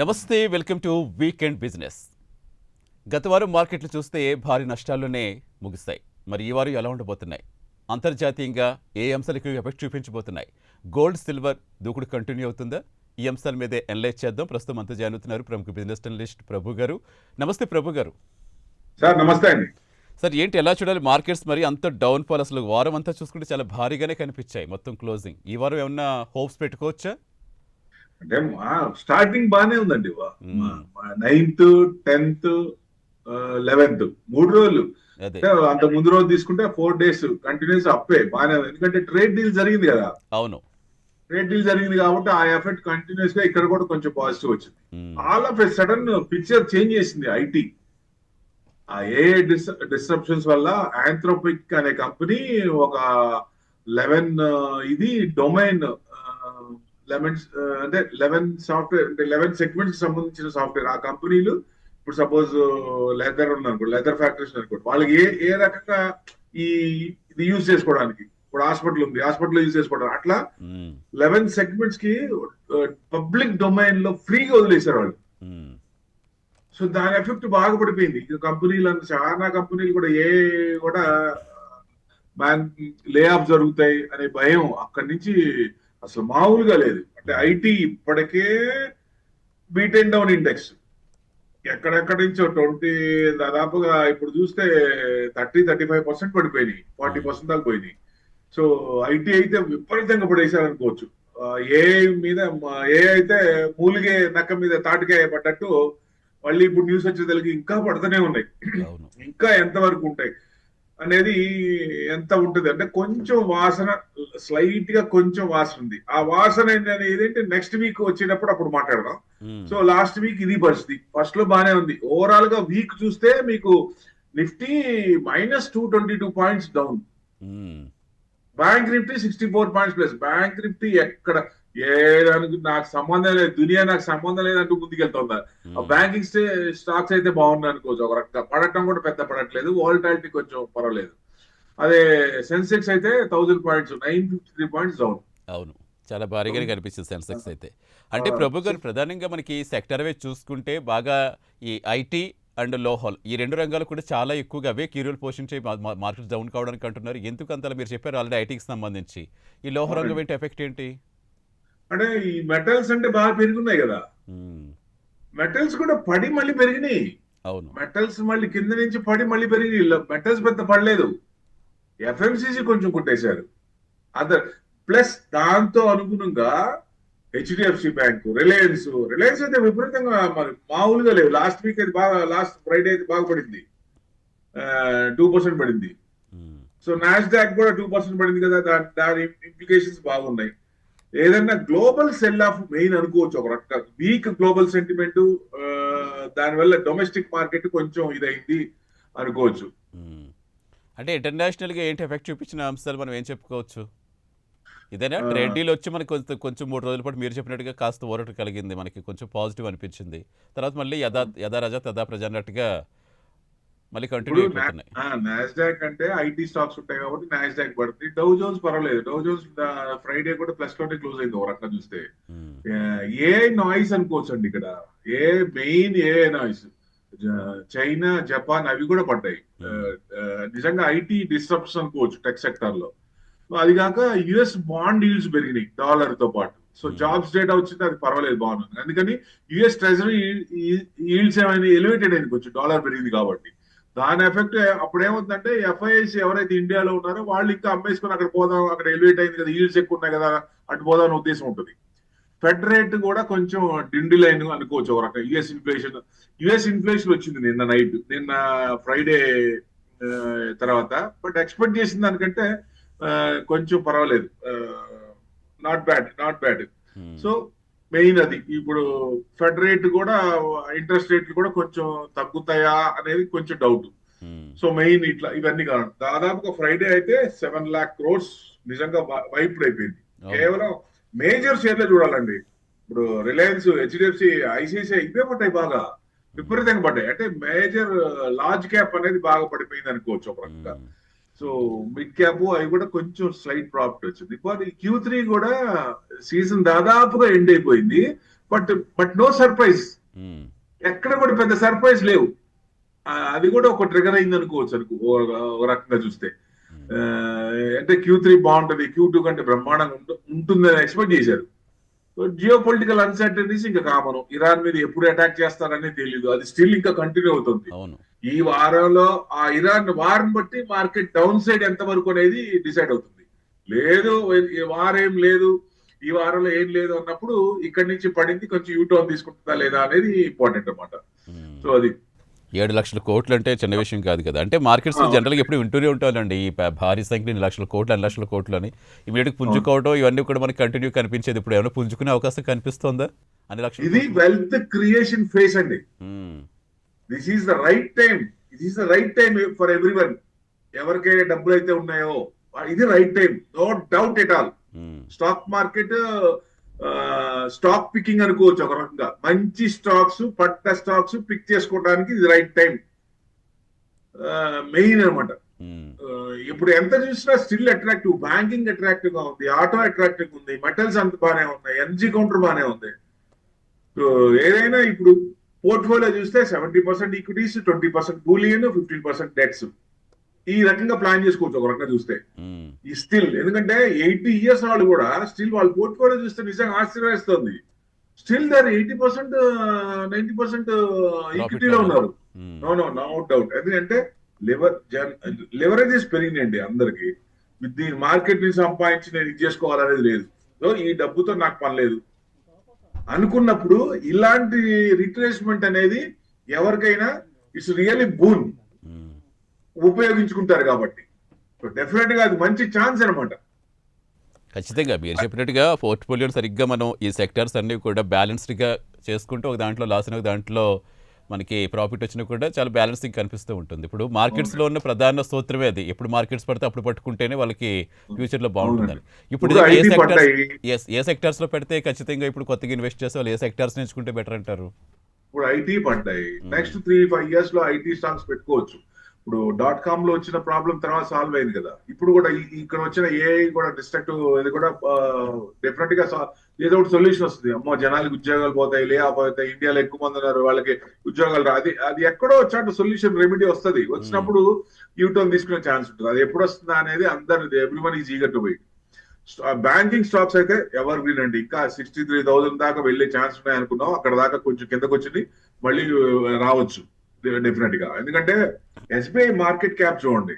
నమస్తే, welcome to weekend business. గత వారం మార్కెట్లు చూస్తే భారీ నష్టాల్లోనే ముగిస్తాయి. మరి ఈ వారం ఎలా ఉండబోతున్నాయి? అంతర్జాతీయంగా ఏ అంశాలకు ఎఫెక్ట్ చూపించబోతున్నాయి? గోల్డ్, సిల్వర్ దూకుడు కంటిన్యూ అవుతుందా? ఈ అంశాల మీదే ఎనలైజ్ చేద్దాం. ప్రస్తుతం అంతా జాయిన్ ప్రముఖ బిజినెస్ అనలిస్ట్ ప్రభు గారు. నమస్తే ప్రభు గారు. సార్ నమస్తే అండి. సార్ ఏంటి ఎలా చూడాలి మార్కెట్స్? మరి అంత డౌన్ ఫాల్, అసలు వారం అంతా చూసుకుంటే చాలా భారీగానే కనిపించాయి మొత్తం క్లోజింగ్. ఈ వారం ఏమన్నా హోప్స్ పెట్టుకోవచ్చా? అంటే స్టార్టింగ్ బాగానే ఉందండి. 9th 10th 11th 3 రోజులు. అదే, అంత ముందు రోజు తీసుకుంటే 4 days కంటిన్యూస్ అప్పే బాగానే ఉంది. ఎందుకంటే ట్రేడ్ డీల్ జరిగింది కదా. అవును, ట్రేడ్ డీల్ జరిగింది కాబట్టి ఆ ఎఫెక్ట్ కంటిన్యూస్ గా ఇక్కడ కూడా కొంచెం పాజిటివ్ వచ్చింది. All of a sudden picture change చేసింది ఐటీ. ఆ ఏఐ డిస్ట్రప్షన్స్ వల్ల ఆంథ్రోపిక్ అనే కంపెనీ ఒక 11 ఇది డొమైన్ 11 అంటే 11 సాఫ్ట్వేర్ అంటే 11 సెగ్మెంట్స్ సంబంధించిన సాఫ్ట్వేర్ ఆ కంపెనీలు. ఇప్పుడు సపోజ్ లెదర్ ఉందనుకోండి, లెదర్ ఫ్యాక్టరీస్ అనుకోండి, వాళ్ళకి ఏ ఏ రకంగా ఈ ఇది యూజ్ చేసుకోవడానికి, ఇప్పుడు హాస్పిటల్ ఉంది, హాస్పిటల్ యూజ్ చేసుకోవడానికి అట్లా 11 సెగ్మెంట్స్ కి పబ్లిక్ డొమైన్ లో ఫ్రీగా వదిలేశారు వాళ్ళు. సో దాని ఎఫెక్ట్ బాగా పడిపోయింది. కంపెనీలు చాలా కంపెనీలు కూడా కూడా లే ఆఫ్ జరుగుతాయి అనే భయం అక్కడి నుంచి అసలు మామూలుగా లేదు. అంటే ఐటీ ఇప్పటికే బీటెన్ డౌన్ ఇండెక్స్ ఎక్కడెక్కడి నుంచో 20 దాదాపుగా ఇప్పుడు చూస్తే 30-35% పడిపోయినాయి, 40% దాకా పోయినాయి. సో ఐటీ అయితే విపరీతంగా పడేసారనుకోవచ్చు. ఏఐ మీద ఏ అయితే మూలిగే నక్క మీద తాటికాయ పడ్డట్టు మళ్ళీ ఇప్పుడు న్యూస్ వచ్చేసరికి ఇంకా పడుతూనే ఉన్నాయి. ఇంకా ఎంతవరకు ఉంటాయి అనేది ఎంత ఉంటుంది అంటే కొంచెం వాసన, స్లైట్ గా కొంచెం వాసన ఉంది. ఆ వాసన ఏదంటే నెక్స్ట్ వీక్ వచ్చేటప్పుడు అప్పుడు మాట్లాడదాం. సో లాస్ట్ వీక్ ఇది పరిస్థితి. ఫస్ట్ లో బానే ఉంది. ఓవరాల్ గా వీక్ చూస్తే మీకు Nifty -222 points down, bank Nifty 64 points plus. Bank Nifty ఎక్కడ ఏదానికి నాకు సంబంధం లేదు, దునియా నాకు సంబంధం లేదంటూ ముందుకెళ్తుందా. ఆ బ్యాంకింగ్ స్టాక్స్ అయితే బాగున్నాయి అనుకోవచ్చు. ఒక రకంగా పడటం కూడా పెద్ద పడట్లేదు, వాలటాలిటీ కొంచెం పర్వాలేదు. అదే సెన్సెక్స్ అయితే 1000 పాయింట్స్ 953 పాయింట్స్ డౌన్. అవును, చాలా భారీగానే కనిపిస్తుంది సెన్సెక్స్ అయితే. అంటే ప్రభు గారు, ప్రధానంగా మనకి సెక్టర్ వైజ్ చూసుకుంటే బాగా ఈ ఐటీ అండ్ లోహాల్, ఈ రెండు రంగాలు కూడా చాలా ఎక్కువగా అవే కీ రోల్ పోషించే మార్కెట్ డౌన్ కావడానికి అంటున్నారు. ఎందుకు అంతలా? మీరు చెప్పారు ఆల్రెడీ ఐటీకి సంబంధించి. ఈ లోహ రంగం ఏంటి ఎఫెక్ట్ ఏంటి? అంటే ఈ మెటల్స్ అంటే బాగా పెరుగున్నాయి కదా, మెటల్స్ కూడా పడి మళ్ళీ పెరిగినాయి. అవును, మెటల్స్ మళ్ళీ కింద నుంచి పడి మళ్ళీ పెరిగినాయి. మెటల్స్ పెద్ద పడలేదు, ఎఫ్ఎంసీసీ కొంచెం కొట్టేశారు. అదర్ ప్లస్ దాంతో అనుగుణంగా హెచ్డిఎఫ్సి బ్యాంకు, రిలయన్స్ అయితే విపరీతంగా మరి మామూలుగా లేవు. లాస్ట్ వీక్ అయితే బాగా, లాస్ట్ ఫ్రైడే అయితే బాగా పడింది, 2% పడింది. సో నాస్డాక్ కూడా 2% పడింది కదా. దాని ఇంప్లికేషన్స్ బాగున్నాయి. ఏదన్నా గ్లోబల్ సెల్ ఆఫ్ మెయిన్ అనుకోవచ్చు. ఒక రకంగా వీక్ గ్లోబల్ సెంటిమెంట్, దానివల్ల డొమెస్టిక్ మార్కెట్ కొంచెం ఇదైంది అనుకోవచ్చు. అంటే ఇంటర్నేషనల్ గా ఏంటి ఎఫెక్ట్ చూపించిన అంశాలు మనం ఏం చెప్పుకోవచ్చు? ఇదేనా ట్రేడ్ డీల్ వచ్చి మనకి కొంచెం 3 రోజుల పాటు మీరు చెప్పినట్టుగా కాస్త ఊరట కలిగింది, మనకి కొంచెం పాజిటివ్ అనిపించింది. తర్వాత మళ్ళీ యథా రాజా తదా ప్రజ అన్నట్టుగా మళ్ళీ కంటిన్యూ అయిపోతున్నాయి. నాస్డాక్ అంటే ఐటీ స్టాక్స్ ఉంటాయి కాబట్టి నాస్డాక్ పడుతుంది. డౌ జోన్స్ పర్వాలేదు. డౌ జోన్స్ ఫ్రైడే కూడా ప్లస్ తోటి క్లోజ్ అయింది ఒక రకంగా చూస్తే. ఏ నాయిస్ అనుకోవచ్చు అండి ఇక్కడ. మెయిన్ ఏ నాయిస్ చైనా, జపాన్ అవి కూడా పడ్డాయి. నిజంగా ఐటీ డిస్ట్రప్షన్ అనుకోవచ్చు టెక్ సెక్టర్ లో. అది కాక యుఎస్ బాండ్ ఈల్డ్స్ పెరిగినాయి డాలర్ తో పాటు. సో జాబ్స్ డేటా వచ్చింది, అది పర్వాలేదు, బాగుంది. అందుకని యుఎస్ ట్రెజరీ ఈల్డ్స్ ఏమైనా ఎలివేటెడ్ అయింది కొంచెం, డాలర్ పెరిగింది కాబట్టి. దాని ఎఫెక్ట్ అప్పుడు ఏమవుతుందంటే ఎఫ్ఐఎస్ ఎవరైతే ఇండియాలో ఉన్నారో వాళ్ళు ఇంకా అమ్మేసుకుని అక్కడ పోదాం, అక్కడ ఎలివేట్ అయింది కదా, ఈల్డ్స్ ఎక్కువ ఉన్నాయి కదా, అటు పోదాం అనే ఉద్దేశం ఉంటుంది. ఫెడ్ రేట్ కూడా కొంచెం డిండి లైన్ అనుకోవచ్చు ఒక రకంగా. యుఎస్ ఇన్ఫ్లేషన్ వచ్చింది నిన్న ఫ్రైడే తర్వాత. బట్ ఎక్స్పెక్ట్ చేసిన దానికంటే కొంచెం పర్వాలేదు, నాట్ బ్యాడ్. సో మెయిన్ అది. ఇప్పుడు ఫెడ్ రేట్ కూడా, ఇంట్రెస్ట్ రేట్లు కూడా కొంచెం తగ్గుతాయా అనేది కొంచెం డౌట్. సో మెయిన్ ఇట్లా ఇవన్నీ కాదు. దాదాపుగా ఫ్రైడే అయితే 7 lakh crores నిజంగా వైప్డ్ అయిపోయింది. కేవలం మేజర్ షేర్లే చూడాలండి. ఇప్పుడు రిలయన్స్, హెచ్డిఎఫ్సి, ఐసిఐసిఐ ఇవే పడ్డాయి, బాగా విపరీతంగా పడ్డాయి. అంటే మేజర్ లార్జ్ క్యాప్ అనేది బాగా పడిపోయింది అనుకోవచ్చు ఒక రకంగా. సో మిడ్ క్యాప్ అవి కూడా కొంచెం స్లైట్ ప్రాఫిట్ వచ్చింది. Q3 కూడా సీజన్ దాదాపుగా ఎండ్ అయిపోయింది. బట్ నో సర్ప్రైజ్, ఉమ్, ఎక్కడ కూడా పెద్ద సర్ప్రైజ్ లేవు. అది కూడా ఒక ట్రిగర్ అయింది అనుకోవచ్చు ఓ రకంగా చూస్తే. ఉమ్, ఆ, అంటే Q3 బాగుంటది, Q2 కంటే బ్రహ్మాండంగా ఉంటుందని ఎక్స్పెక్ట్ చేశారు. జియో పొలిటికల్ అన్సర్టనిటీస్ ఇంకా కామన్. ఇరాన్ మీద ఎప్పుడు అటాక్ చేస్తారని తెలియదు, అది స్టిల్ ఇంకా కంటిన్యూ అవుతుంది. అవును. ఈ వారంలో ఆ ఇరాన్ వార్ని బట్టి మార్కెట్ డౌన్ సైడ్ ఎంత వరకు అనేది డిసైడ్ అవుతుంది. లేదు ఈ వారం ఏం లేదు, ఈ వారంలో ఏం లేదు అన్నప్పుడు ఇక్కడి నుంచి పడింది కొంచెం యూటర్న్ తీసుకుంటుందా లేదా అనేది ఇంపార్టెంట్ అన్నమాట. ఉమ్. సో అది 7 లక్షల కోట్లు అంటే చిన్న విషయం కాదు కదా. అంటే మార్కెట్స్లో జనరల్గా ఎప్పుడు వింటూనే ఉంటానండి ఈ భారీ సంఖ్యలో 2 లక్షల కోట్లు 2 లక్షల కోట్లు అని. ఇమీడియట్గా పుంజుకోవడం ఇవన్నీ కూడా మనకి కంటిన్యూ కనిపించేది. ఇప్పుడు ఏమైనా పుంజుకునే అవకాశం కనిపిస్తోందా అన్ని లక్షల ఇది కోట్లు? వెల్త్ క్రియేషన్ ఫేస్ అండి. Um, this is the right time, this is the right time for everyone. ఎవరికైతే డబ్బులు అయితే ఉన్నాయో ఇది right time, no doubt at all. Um, stock market stock picking అనుకోవచ్చు ఒక రకంగా. మంచి స్టాక్స్, పట్ట స్టాక్స్ పిక్ చేసుకోవడానికి ఇది రైట్ టైం, మెయిన్ అనమాట. ఉమ్, ఇప్పుడు ఎంత చూసినా స్టిల్ అట్రాక్టివ్, బ్యాంకింగ్ అట్రాక్టివ్ గా ఉంది, ఆటో అట్రాక్టివ్ ఉంది, మెటల్స్ అంత బాగానే ఉన్నాయి, ఎనర్జీ కౌంటర్ బాగానే ఉంది. సో ఏదైనా ఇప్పుడు పోర్ట్ఫోలియో చూస్తే 70% ఈక్విటీస్, 20% బూలియన్, 15% డెట్స్. ఈ రకంగా ప్లాన్ చేసుకోవచ్చు ఒక రకంగా చూస్తే. ఉమ్, ఈ స్టిల్ ఎందుకంటే 80 years వాళ్ళు కూడా స్టిల్ వాళ్ళ పోర్ట్ఫోలియో చూస్తే నిజంగా ఆశ్చర్యస్తుంది. స్టిల్ దాని 80%, 90% ఈక్విటీలో ఉన్నారు. ఉమ్, నో డౌట్. ఎందుకంటే లెవరేజెస్ పెరిగినాయండి అందరికి. దీని మార్కెట్ ని సంపాదించి నేను ఇది చేసుకోవాలనేది లేదు. సో ఈ డబ్బుతో నాకు పని లేదు అనుకున్నప్పుడు ఇలాంటి రిట్రేస్మెంట్ అనేది ఎవరికైనా ఇట్స్ రియల్లీ బూన్, ఉమ్. ఉపయోగించుకుంటారు కాబట్టి. సో డెఫినెట్ గా అది మంచి ఛాన్స్ అనమాట. ఖచ్చితంగా మీరు చెప్పినట్టుగా పోర్ట్ఫోలియోని సరిగ్గా మనం ఈ సెక్టర్స్ అన్నీ కూడా బ్యాలెన్స్డ్గా చేసుకుంటూ ఒక దాంట్లో లాస్ అయిన ఒక దాంట్లో మనకి ప్రాఫిట్ వచ్చినా కూడా చాలా బ్యాలెన్సింగ్ కనిపిస్తూ ఉంటుంది. ఇప్పుడు మార్కెట్స్లో ఉన్న ప్రధాన స్తోత్రమే అది. ఎప్పుడు మార్కెట్స్ పడితే అప్పుడు పట్టుకుంటేనే వాళ్ళకి ఫ్యూచర్లో బాగుంటుందని. ఇప్పుడు ఇప్పుడు ఏ IT సెక్టర్స్ పడ్డాయి. ఏ సెక్టర్స్లో పెడితే ఖచ్చితంగా ఇప్పుడు కొత్తగా ఇన్వెస్ట్ చేసే వాళ్ళు ఏ సెక్టర్స్ ఎంచుకుంటే బెటర్ అంటారు? ఇప్పుడు ఐటీ పడ్డాయి. నెక్స్ట్ 3-5 years లో ఐటీ స్టాక్స్ పెట్టుకోవచ్చు. ఇప్పుడు .com లో వచ్చిన ప్రాబ్లం తర్వాత సాల్వ్ అయింది కదా. ఇప్పుడు కూడా ఇక్కడ వచ్చిన ఏఐ కూడా డిస్ట్రక్టివ్, ఇది కూడా డెఫినెట్ గా ఏదో ఒకటి సొల్యూషన్ వస్తుంది. అమ్మో జనాలకి ఉద్యోగాలు పోతాయి, లే ఆఫ్ అవుతాయి, ఇండియాలో ఎక్కువ మంది ఉన్నారు, వాళ్ళకి ఉద్యోగాలు అది అది ఎక్కడో వచ్చాక సొల్యూషన్ రెమెడీ వస్తుంది. వచ్చినప్పుడు యూటర్న్ తీసుకునే ఛాన్స్ ఉంటుంది. అది ఎప్పుడు వస్తుందా అనేది అందరు everyone is eager to wait. Banking stocks అయితే ఎవర్ గ్రీన్ అండి. ఇంకా 63,000 దాకా వెళ్లే ఛాన్స్ ఉన్నాయి అనుకున్నాం, అక్కడ దాకా కొంచెం కిందకు వచ్చింది, మళ్ళీ రావచ్చు డెఫినెట్ గా. ఎందుకంటే ఎస్బీఐ మార్కెట్ క్యాప్ చూడండి,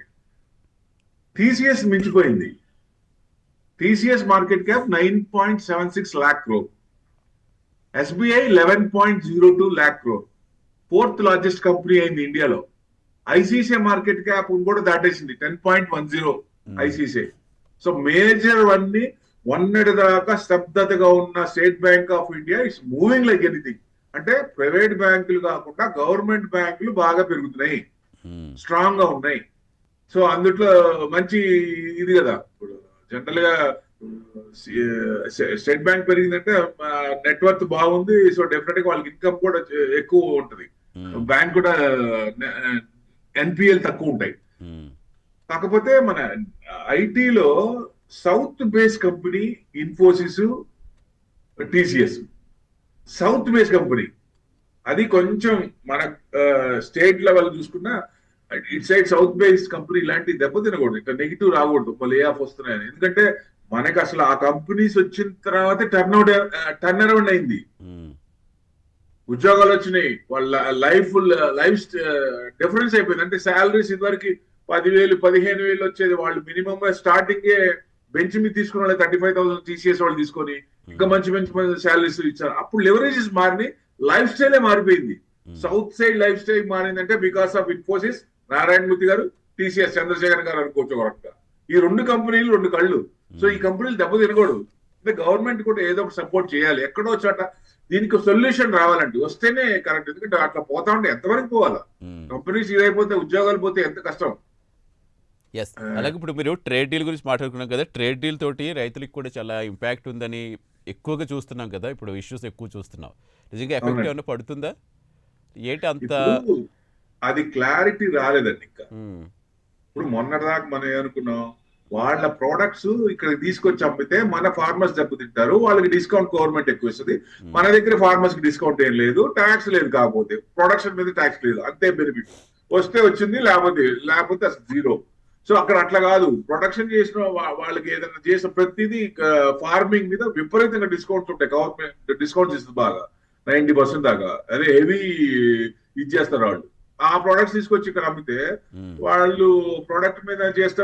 టీసీఎస్ మించిపోయింది. TCS market cap 9.76 lakh crore, SBI 11.02 lakh crore, 4th largest company అయింది ఇండియాలో. ఐసీసీఐ మార్కెట్ క్యాప్ కూడా దాటేసింది 10.10 ఐసీసీఐ. సో మేజర్ అన్ని మొన్నటి దాకా స్తబ్దతగా ఉన్న state bank of India it's moving like anything. అంటే ప్రైవేట్ బ్యాంకులు కాకుండా గవర్నమెంట్ బ్యాంకులు బాగా పెరుగుతున్నాయి, స్ట్రాంగ్ గా ఉన్నాయి. సో అందుట్లో మంచి ఇది కదా. ఇప్పుడు జనరల్ గా స్టేట్ బ్యాంక్ పెరిగిందంటే నెట్వర్త్ బాగుంది, సో డెఫినెట్ గా వాళ్ళకి ఇన్కమ్ కూడా ఎక్కువ ఉంటది. బ్యాంక్ కూడా ఎన్పిఎల్ తక్కువ ఉంటాయి. కాకపోతే మన ఐటీలో south base company Infosys, TCS south base company. అది కొంచెం మన స్టేట్ లెవెల్ చూసుకున్నా it side south base company ఇలాంటి దెబ్బ తినకూడదు, ఇట్లా నెగిటివ్ రాకూడదు మళ్ళీ ఏ ఆఫ్ వస్తున్నాయని. ఎందుకంటే మనకి అసలు ఆ కంపెనీస్ వచ్చిన తర్వాత టర్న్ అరౌండ్ అయింది, ఉద్యోగాలు వచ్చినాయి, వాళ్ళ లైఫ్ డిఫరెన్స్ అయిపోయింది. అంటే శాలరీస్ ఇదివరకు 10,000 15,000 వచ్చేది, వాళ్ళు మినిమం స్టార్టింగ్ బెంచ్ మీద తీసుకున్న వాళ్ళు 35,000 టీసీఎస్ వాళ్ళు తీసుకొని ఇంకా మంచి శాలరీస్ ఇచ్చారు. అప్పుడు లెవరేజెస్ మారినాయి, లైఫ్ స్టైలే మారిపోయింది. సౌత్ సైడ్ లైఫ్ స్టైల్ మారిందంటే because of Infosys, Narayana Murthy గారు, టీసీఎస్ చంద్రశేఖర్ గారు అనుకోవచ్చు ఒక రకంగా. ఈ 2 కంపెనీలు 2 కళ్ళు. సో ఈ కంపెనీలు దెబ్బ తినకూడదు. అంటే గవర్నమెంట్ కూడా ఏదో ఒకటి సపోర్ట్ చేయాలి ఎక్కడో చోట. దీనికి సొల్యూషన్ రావాలంటే వస్తేనే కరెక్ట్. ఎందుకంటే అట్లా పోతా ఉంటే ఎంతవరకు పోవాలా? కంపెనీస్ ఇదైపోతే ఉద్యోగాలు పోతే ఎంత కష్టం. ఎస్, అలాగే ఇప్పుడు మీరు ట్రేడ్ డీల్ గురించి మాట్లాడుకున్నాం కదా. ట్రేడ్ డీల్ తోటి రైతులకు కూడా చాలా ఇంపాక్ట్ ఉందని ఎక్కువగా చూస్తున్నాం కదా. ఇప్పుడు ఇష్యూస్ ఎక్కువ చూస్తున్నాం. నిజంగా ఎఫెక్ట్ ఏమైనా పడుతుందా ఏంటి అంత? అది క్లారిటీ రాలేదండి ఇంకా. ఇప్పుడు మొన్నటిదాకా మనం ఏమనుకున్నాం, వాళ్ళ ప్రొడక్ట్స్ ఇక్కడ తీసుకొచ్చి అమ్మితే మన ఫార్మర్స్ దెబ్బతింటారు, వాళ్ళకి డిస్కౌంట్ గవర్నమెంట్ ఎక్కువ ఇస్తుంది. మన దగ్గర ఫార్మర్స్ కి డిస్కౌంట్ ఏం లేదు, ట్యాక్స్ లేదు, కాకపోతే ప్రొడక్షన్ మీద ట్యాక్స్ లేదు, అంతే బెనిఫిట్. వస్తే వచ్చింది, లేకపోతే అసలు జీరో. సో అక్కడ అట్లా కాదు, ప్రొడక్షన్ చేసిన వాళ్ళకి ఏదైనా చేసిన ప్రతిదీ ఫార్మింగ్ మీద విపరీతంగా డిస్కౌంట్స్ ఉంటాయి. గవర్నమెంట్ డిస్కౌంట్స్ ఇస్తుంది బాగా, 90% దాకా. అదే హెవీ ఇచ్చేస్తారు వాళ్ళు. ఆ ప్రొడక్ట్స్ తీసుకొచ్చి ఇక్కడ అమ్మితే వాళ్ళు ప్రొడక్ట్ మీద చేస్తే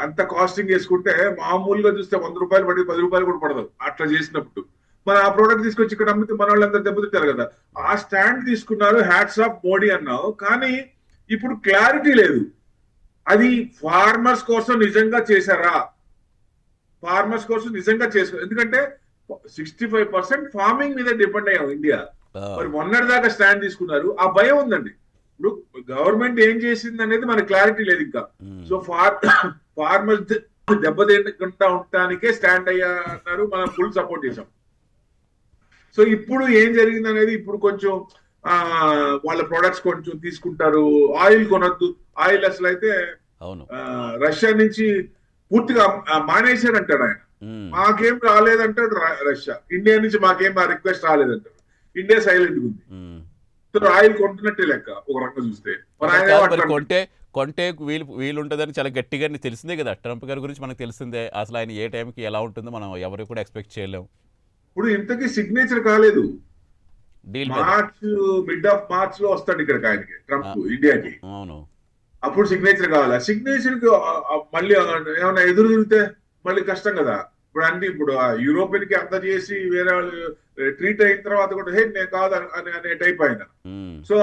అంత కాస్టింగ్ వేసుకుంటే మామూలుగా చూస్తే 100 రూపాయలు పడి 10 రూపాయలు కూడా పడదు అట్లా చేసినప్పుడు. మరి ఆ ప్రోడక్ట్ తీసుకొచ్చి ఇక్కడ అమ్మితే మన వాళ్ళంతా దెబ్బతింటారు కదా. ఆ స్టాండ్ తీసుకున్నారు, హ్యాట్స్ ఆఫ్ మోడీ అన్నావు, కానీ ఇప్పుడు క్లారిటీ లేదు. అది ఫార్మర్స్ కోసం నిజంగా చేశారా? ఫార్మర్స్ కోసం నిజంగా చేశారు, ఎందుకంటే 65% ఫార్మింగ్ మీద డిపెండ్ అయ్యాం ఇండియా. మరి మొన్నటి దాకా స్టాండ్ తీసుకున్నారు, ఆ భయం ఉందండి. ఇప్పుడు గవర్నమెంట్ ఏం చేసింది అనేది మనకి క్లారిటీ లేదు ఇంకా. సో ఫార్మర్స్ దెబ్బతింటకుండా ఉండటానికే స్టాండ్ అయ్యారు, మనం ఫుల్ సపోర్ట్ చేసాం. సో ఇప్పుడు ఏం జరిగింది అనేది, ఇప్పుడు కొంచెం వాళ్ళ ప్రొడక్ట్స్ కొంచెం తీసుకుంటారు. ఆయిల్ కొనొద్దు, ఆయిల్ అసలు అయితే రష్యా నుంచి పూర్తిగా మానేశాడంటాడు ఆయన. మాకేం రాలేదంటాడు రష్యా, ఇండియా నుంచి మాకేం రిక్వెస్ట్ రాలేదంటాడు. ఇండియా సైలెంట్ ఉంది. ఆయిల్ కొంటున్నట్టే లెక్క ఒక రకంగా చూస్తే. కొంటే వీలుంటుందని చాలా గట్టిగా తెలిసిందే కదా, ట్రంప్ గారి గురించి మనకు తెలిసిందే. అసలు ఆయన ఏ టైంకి ఎలా ఉంటుందో మనం ఎవరు కూడా ఎక్స్పెక్ట్ చేయలేము. ఇప్పుడు ఇంతకీ సిగ్నేచర్ కాలేదు. మిడ్ ఆఫ్ మార్చ్ లో వస్తాడు ఇక్కడికి ఆయనకి, ట్రంప్ ఇండియాకి. అవును, అప్పుడు సిగ్నేచర్ కావాలి. సిగ్నేచర్ కి మళ్ళీ ఏమైనా ఎదురు తిరిగితే మళ్ళీ కష్టం కదా. ఇప్పుడు యూరోపియన్ కి అంత చేసి వేరే వాళ్ళు ట్రీట్ అయిన తర్వాత కూడా హే నేను కాదు అనే టైప్ అయినా. సో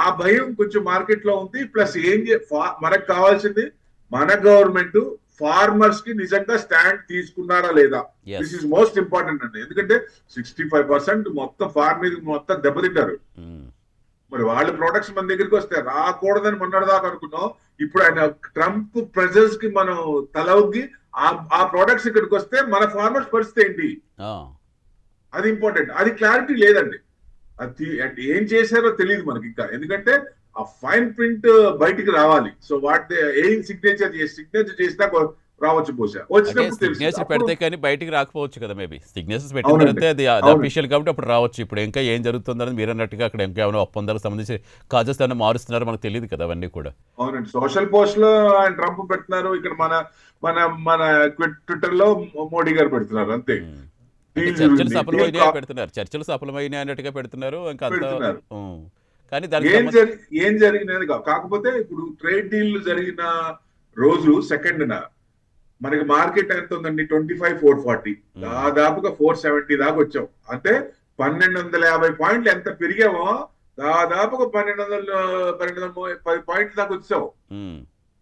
ఆ భయం కొంచెం మార్కెట్ లో ఉంది. ప్లస్ మనకు కావాల్సింది మన గవర్నమెంట్ ఫార్మర్స్ కి నిజంగా స్టాండ్ తీసుకున్నారా లేదా, దిస్ ఇస్ మోస్ట్ ఇంపార్టెంట్ అండి. ఎందుకంటే 65% మొత్తం ఫార్మింగ్ మొత్తం దెబ్బతింటారు. మరి వాళ్ళ ప్రొడక్ట్స్ మన దగ్గరికి వస్తే రాకూడదని మొన్నటిదాకా అనుకున్నాం. ఇప్పుడు ఆయన ట్రంప్ ప్రెజర్స్ కి మనం తలవగ్గి ఆ ప్రొడక్ట్స్ ఇక్కడికి వస్తే మన ఫార్మర్స్ పరిస్థితి ఏంటి, అది ఇంపార్టెంట్. అది క్లారిటీ లేదండి. అది ఏం చేశారో తెలియదు మనకి ఇంకా, ఎందుకంటే ఆ ఫైన్ ప్రింట్ బయటికి రావాలి. సో వాటి ఏం సిగ్నేచర్ చేసినా రావచ్చు, బహుశా సిగ్నేచర్ పెడితే కానీ బయటికి రాకపోవచ్చు కదా. మేబీ సిగ్నేచర్స్ పెట్టిన తర్వాత అది అఫీషియల్ కాబట్టి అప్పుడు రావచ్చు. ఇప్పుడు ఇంకా ఏం జరుగుతుందని మీరు అన్నట్టుగా అక్కడ ఇంకా ఏమైనా ఒప్పందాలకు సంబంధించి కాజెస్ ఏమైనా మారుస్తున్నారు మనకు తెలియదు కదా అవన్నీ కూడా. అవునండి, సోషల్ పోస్ట్ లో ఆయన ట్రంప్ పెడుతున్నారు, ఇక్కడ మన మన మన ట్విట్టర్ లో మోడీ గారు పెడుతున్నారు, అంతే. చర్చలు సఫలమైనా పెడుతున్నారు, చర్చలు సఫలమైన అన్నట్టుగా పెడుతున్నారు. ఇంకా కానీ ఏం జరిగినది కాకపోతే ఇప్పుడు ట్రేడ్ డీల్ జరిగిన రోజు సెకండ్ మనకి మార్కెట్ ఎంత ఉందండి, 25,440, దాదాపుగా 470 దాకా వచ్చాం. అంటే 1250 పాయింట్లు ఎంత పెరిగామో దాదాపుగా 1210 పాయింట్ల దాకా వచ్చాం.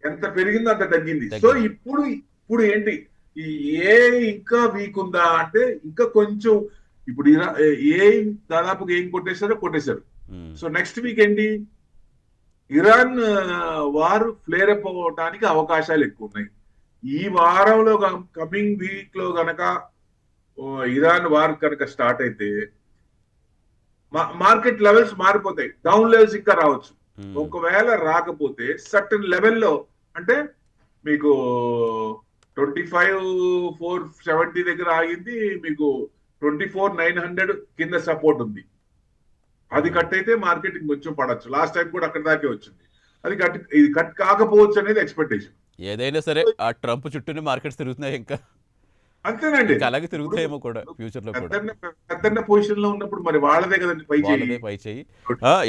ఎంత పెరిగిందో అంత తగ్గింది. సో ఇప్పుడు ఏంటి, ఏ ఇంకా వీక్ ఉందా అంటే ఇంకా కొంచెం. ఇప్పుడు దాదాపుగా ఏం కొట్టేశారు. సో నెక్స్ట్ వీక్ ఏంటి, ఇరాన్ వార్ ఫ్లేర్ అప్ అవడానికి అవకాశాలు ఎక్కువ ఉన్నాయి. ఈ వారంలో కమింగ్ వీక్ లో గనక ఇరాన్ వార్ కనుక స్టార్ట్ అయితే మార్కెట్ లెవెల్స్ మారిపోతాయి, డౌన్ లెవెల్స్ ఇంకా రావచ్చు. ఒకవేళ రాకపోతే సర్టన్ లెవెల్లో, అంటే మీకు 25,470 దగ్గర ఆగింది, మీకు 24,900 కింద సపోర్ట్ ఉంది. అది కట్ అయితే మార్కెట్ కొంచెం పడచ్చు. లాస్ట్ టైం కూడా అక్కడ దాకే వచ్చింది. ఇది కట్ కాకపోవచ్చు అనేది ఎక్స్పెక్టేషన్. ఏదైనా సరే ఆ ట్రంప్ చుట్టూనే మార్కెట్స్ తిరుగుతున్నాయి, ఇంకా అంతేనండి, అలాగే తిరుగుతాయేమో కూడా ఫ్యూచర్ లో కూడా. పెద్ద పొజిషన్ లో ఉన్నప్పుడు మరి వాళ్ళదే కదండి పై చేయి.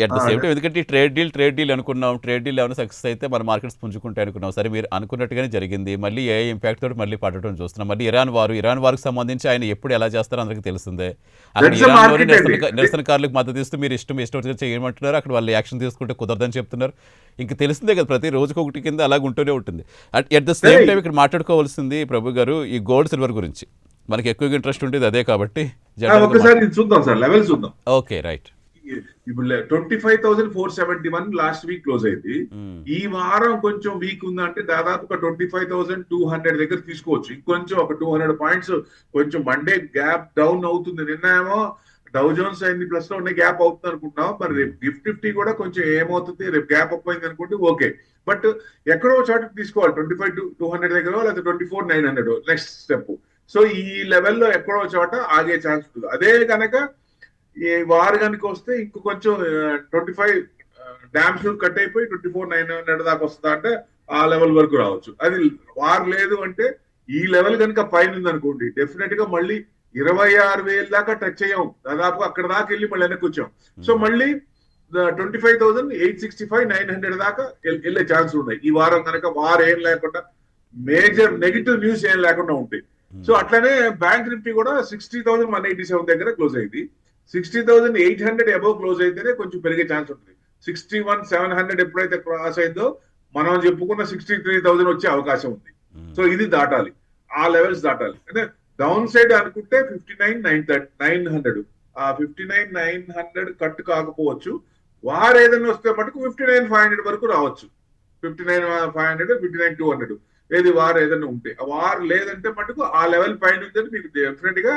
అట్ ద సేమ్ టైం ఎందుకంటే ట్రేడ్ డీల్ అనుకున్నాం, ట్రేడ్ డీల్ ఏమైనా సక్సెస్ అయితే మన మార్కెట్స్ పుంజుకుంటాయి అనుకున్నాం. సరే మీరు అనుకున్నట్టుగానే జరిగింది. మళ్ళీ ఏ ఇంపాక్ట్ తోటి మళ్ళీ పడటం చూస్తున్నాం. మళ్ళీ ఇరాన్ వార్కి సంబంధించి ఆయన ఎప్పుడు ఎలా చేస్తారో అందరికీ తెలిసిందే. అక్కడ ఇరాన్లోని నిరసనకారులకు మద్దతు ఇస్తూ మీరు ఇష్టం చేయమంటున్నారు, అక్కడ వాళ్ళు యాక్షన్ తీసుకుంటే కుదరదని చెప్తున్నారు. ఇంక తెలిసిందే కదా, ప్రతి రోజుకి ఒకటి కింద అలాగ ఉంటూనే ఉంటుంది. అట్ ద సేమ్ టైం ఇక్కడ మాట్లాడుకోవాల్సింది ప్రభు గారు ఈ గోల్డ్ సిల్వర్ గురించి. మనకి ఎక్కువగా ఇంట్రెస్ట్ ఉండేది అదే కాబట్టి చూద్దాం సార్, లెవెల్ చూద్దాం. Okay right. ఇప్పుడు 25,471 లాస్ట్ వీక్ క్లోజ్ అయింది. ఈ వారం కొంచెం వీక్ ఉందంటే దాదాపుగా 25,200 దగ్గర తీసుకోవచ్చు. ఇంకొంచెం ఒక 200 పాయింట్స్ కొంచెం మండే గ్యాప్ డౌన్ అవుతుంది. నిన్న ఏమో డౌ జోన్స్ అయింది ప్లస్ లో ఉన్న గ్యాప్ అవుతుంది అనుకుంటున్నాం. మరి రేపు నిఫ్టీ కూడా కొంచెం ఏమవుతుంది, రేపు గ్యాప్ అప్ అయింది అనుకుంటే ఓకే. బట్ ఎక్కడో చోట తీసుకోవాలి 25,200 దగ్గర, లేకపోతే 24,900 నెక్స్ట్ స్టెప్. సో ఈ లెవెల్లో ఎక్కడో చోట ఆగే ఛాన్స్ ఉంటుంది. అదే కనుక ఈ వారు కనుక వస్తే ఇంకో కొంచెం 25 డ్యామ్ షూర్ కట్ అయిపోయి 24,900 దాకా వస్తుందా అంటే ఆ లెవెల్ వరకు రావచ్చు. అది వారు లేదు అంటే ఈ లెవెల్ కనుక పైన ఉందనుకోండి, డెఫినెట్ గా మళ్ళీ 26,000 దాకా టచ్ అయ్యాం, దాదాపు అక్కడ దాకా వెళ్ళి మళ్ళీ వెనక్కి వచ్చాం. సో మళ్ళీ 25,865-900 దాకా వెళ్ళే ఛాన్స్ ఉన్నాయి ఈ వారం కనుక వారు ఏం లేకుండా, మేజర్ నెగిటివ్ న్యూస్ ఏం లేకుండా ఉంటాయి. సో అట్లానే బ్యాంక్ నిఫ్టీ కూడా 60,187 దగ్గర క్లోజ్ అయింది. 60,800 అబౌవ్ క్లోజ్ అయితేనే కొంచెం పెరిగే ఛాన్స్ ఉంటుంది. 61,700 ఎప్పుడైతే క్రాస్ అయిందో మనం చెప్పుకున్న 63,000 వచ్చే అవకాశం ఉంది. సో ఇది దాటాలి, ఆ లెవెల్స్ దాటాలి. అంటే డౌన్ సైడ్ అనుకుంటే 59,900, ఆ 59,900 కట్ కాకపోవచ్చు. వారు ఏదైనా వస్తే మటుకు 59,500 వరకు రావచ్చు. 59,500, 59,200 ఏది వారు ఏదైనా ఉంటే. వారు లేదంటే మటుకు ఆ లెవెల్ పైన ఉందని మీకు డెఫినెట్ గా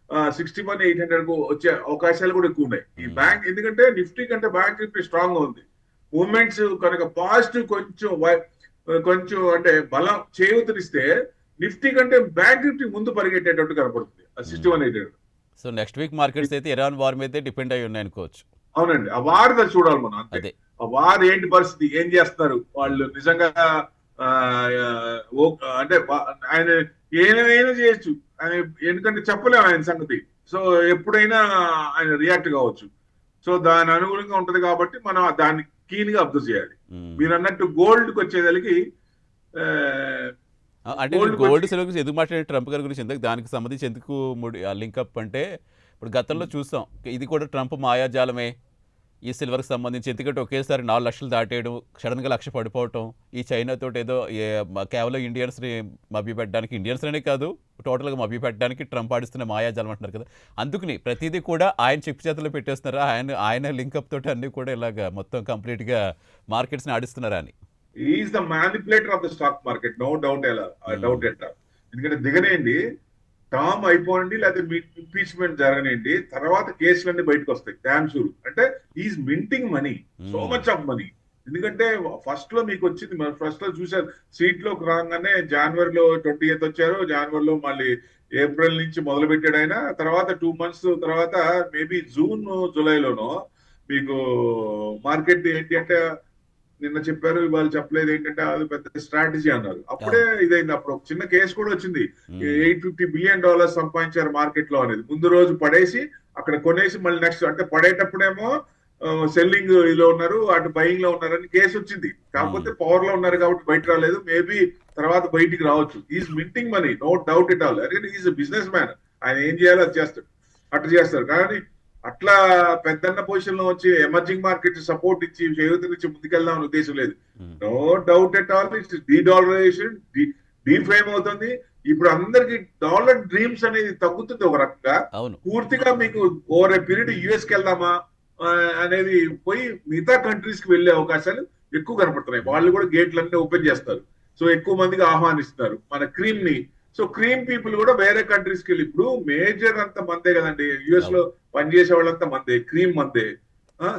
61,800 వచ్చే అవకాశాలు కూడా ఎక్కువ ఉన్నాయి ఈ బ్యాంక్. ఎందుకంటే నిఫ్టీ కంటే బ్యాంక్ నిఫ్టీ స్ట్రాంగ్ గా ఉంది. మూవ్మెంట్స్ కనుక పాజిటివ్ కొంచెం అంటే బలం చేయూతనిస్తే నిఫ్టీ కంటే బ్యాంక్ నిఫ్టీ ముందు పరిగెట్టేటట్టు కనపడుతుంది 61,800. సో నెక్స్ట్ వీక్ మార్కెట్స్ అయితే ఇరాన్ వార్ మీద డిపెండ్ అయి ఉన్నాయి అనుకోవచ్చు. అవునండి, ఆ వార్ చూడాలి మనం. అంతే, ఆ వార్ ఏంటి పరిస్థితి, ఏం చేస్తున్నారు వాళ్ళు నిజంగా. అంటే ఆయన ఏమైనా చేయొచ్చు ఆయన, ఎందుకంటే చెప్పలేము ఆయన సంగతి. సో ఎప్పుడైనా ఆయన రియాక్ట్ కావచ్చు. సో దాని అనుగుణంగా ఉంటది కాబట్టి మనం దాన్ని కీన్ గా అబ్జర్వ్ చేయాలి. మీరు అన్నట్టు గోల్డ్కి వచ్చేదానికి అంటే గోల్డ్ సిల్వర్ గురించి ఎందుకు మాట్లాడే ట్రంప్ గారి గురించి ఎందుకు, దానికి సంబంధించి ఎందుకు లింకప్ అంటే ఇప్పుడు గతంలో చూసాం ఇది కూడా ట్రంప్ మాయాజాలమే ఈ సిల్వర్కి సంబంధించి. ఎందుకంటే ఒకేసారి 4 లక్షలు దాటేయడం, సడన్గా 1,00,000 పడిపోవటం, ఈ చైనాతో ఏదో కేవలం ఇండియన్స్ని మభ్యపెట్టడానికి, ఇండియన్స్లోనే కాదు టోటల్గా మభ్యపెట్టడానికి ట్రంప్ ఆడిస్తున్న మాయాజాలం అంటున్నారు కదా. అందుకని ప్రతిదీ కూడా ఆయన చెప్పు చేతుల్లో పెట్టేస్తున్నారు, ఆయన లింకప్ తోటి అన్ని కూడా ఇలాగ మొత్తం కంప్లీట్గా మార్కెట్స్ని ఆడిస్తున్నారా అని. Is the manipulator of the stock market, no doubt. Doubt ఎట్లా, ఎందుకంటే దిగనేయండి టామ్ అయిపోండి, లేకపోతే ఇంపీచ్మెంట్ జరగనండి, తర్వాత కేసులన్నీ బయటకు వస్తాయి డ్యామ్ షూర్. అంటే is minting money, so much of money. ఎందుకంటే ఫస్ట్ లో మీకు వచ్చింది, ఫస్ట్ లో చూసారు సీట్ లోకి రాగానే జనవరిలో 28th వచ్చారు, జనవరిలో మళ్ళీ ఏప్రిల్ నుంచి మొదలు పెట్టాడు ఆయన. తర్వాత 2 months తర్వాత మేబీ జూన్ జూలైలోనో మీకు మార్కెట్ ఏంటి అంటే నిన్న చెప్పారు ఇవాళ చెప్పలేదు ఏంటంటే అది పెద్ద స్ట్రాటజీ అన్నారు. అప్పుడే ఇదైంది. అప్పుడు ఒక చిన్న కేసు కూడా వచ్చింది, $850 billion సంపాదించారు మార్కెట్ లో అనేది. ముందు రోజు పడేసి అక్కడ కొనేసి మళ్ళీ నెక్స్ట్ అంటే పడేటప్పుడేమో సెల్లింగ్ లో ఉన్నారు, అటు బయింగ్ లో ఉన్నారని కేసు వచ్చింది. కాకపోతే పవర్ లో ఉన్నారు కాబట్టి బయట రాలేదు, మేబీ తర్వాత బయటికి రావచ్చు. Is minting money, no doubt it all. ఎందుకంటే ఈజ్ బిజినెస్ మ్యాన్, ఆయన ఏం చేయాలో అది చేస్తాడు, అట్లా చేస్తారు. కానీ అట్లా పెద్దన్న పొజిషన్ లో వచ్చి ఎమర్జింగ్ మార్కెట్ సపోర్ట్ ఇచ్చి చేయూతనిచ్చి ముందుకెళ్దామని ఉద్దేశం లేదు. No doubt at all. It's dedollarization, defame అవుతుంది. ఇప్పుడు అందరికి డాలర్ డ్రీమ్స్ అనేది తగ్గుతుంది ఒక రకంగా. పూర్తిగా మీకు ఓవర్ ఏ పీరియడ్ యుఎస్ కి వెళ్దామా అనేది పోయి మిగతా కంట్రీస్ కి వెళ్లే అవకాశాలు ఎక్కువ కనపడుతున్నాయి. వాళ్ళు కూడా గేట్లన్నీ ఓపెన్ చేస్తారు. సో ఎక్కువ మందికి ఆహ్వానిస్తున్నారు మన క్రీమ్ ని. సో క్రీమ్ పీపుల్ కూడా వేరే కంట్రీస్ కి వెళ్ళి, ఇప్పుడు మేజర్ అంతా మందే కదండి, యుఎస్ లో పనిచేసే వాళ్ళంతా మందే, క్రీమ్ మందే.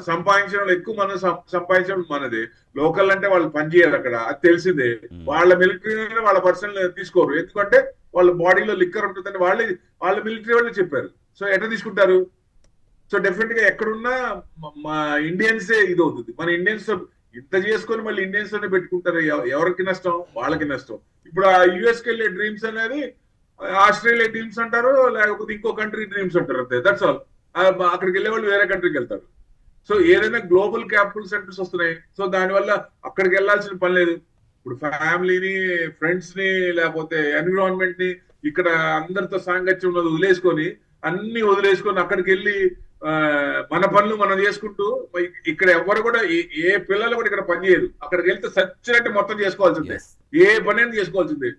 సంపాదించిన వాళ్ళు ఎక్కువ మనం సంపాదించడం మనదే. లోకల్ అంటే వాళ్ళు పనిచేయాలి అక్కడ, అది తెలిసిందే. వాళ్ళ మిలిటరీ వాళ్ళ పర్సనల్ తీసుకోరు, ఎందుకంటే వాళ్ళ బాడీలో లిక్కర్ ఉంటుందని వాళ్ళ మిలిటరీ వాళ్ళు చెప్పారు. సో ఎట్లా తీసుకుంటారు? సో డెఫినెట్ గా ఎక్కడున్నా మా ఇండియన్సే ఇది అవుతుంది. మన ఇండియన్స్ ఇంత చేసుకొని మళ్ళీ ఇండియన్స్ తోనే పెట్టుకుంటారు. ఎవరికి నష్టం? వాళ్ళకి నష్టం. ఇప్పుడు ఆ యుఎస్ కి వెళ్ళే డ్రీమ్స్ అనేది ఆస్ట్రేలియా డ్రీమ్స్ అంటారు, లేకపోతే ఇంకో కంట్రీ డ్రీమ్స్ అంటారు, అంతే. That's all. అక్కడికి వెళ్ళే వాళ్ళు వేరే కంట్రీకి వెళ్తారు. సో ఏదైనా గ్లోబల్ క్యాపిటల్ సెంటర్స్ వస్తున్నాయి. సో దానివల్ల అక్కడికి వెళ్లాల్సిన పని లేదు. ఇప్పుడు ఫ్యామిలీని, ఫ్రెండ్స్ ని, లేకపోతే ఎన్విరాన్మెంట్ ని, ఇక్కడ అందరితో సాంగత్యం ఉన్నది వదిలేసుకొని, అన్ని వదిలేసుకొని అక్కడికి వెళ్ళి మన పనులు మనం చేసుకుంటూ, ఇక్కడ ఎవరు కూడా ఏ పిల్లలు కూడా ఇక్కడ పని చేయరు. అక్కడికి వెళ్తే సచ్చినట్టు మొత్తం చేసుకోవాల్సిందే, ఏ పని అయినా చేసుకోవాల్సిందే.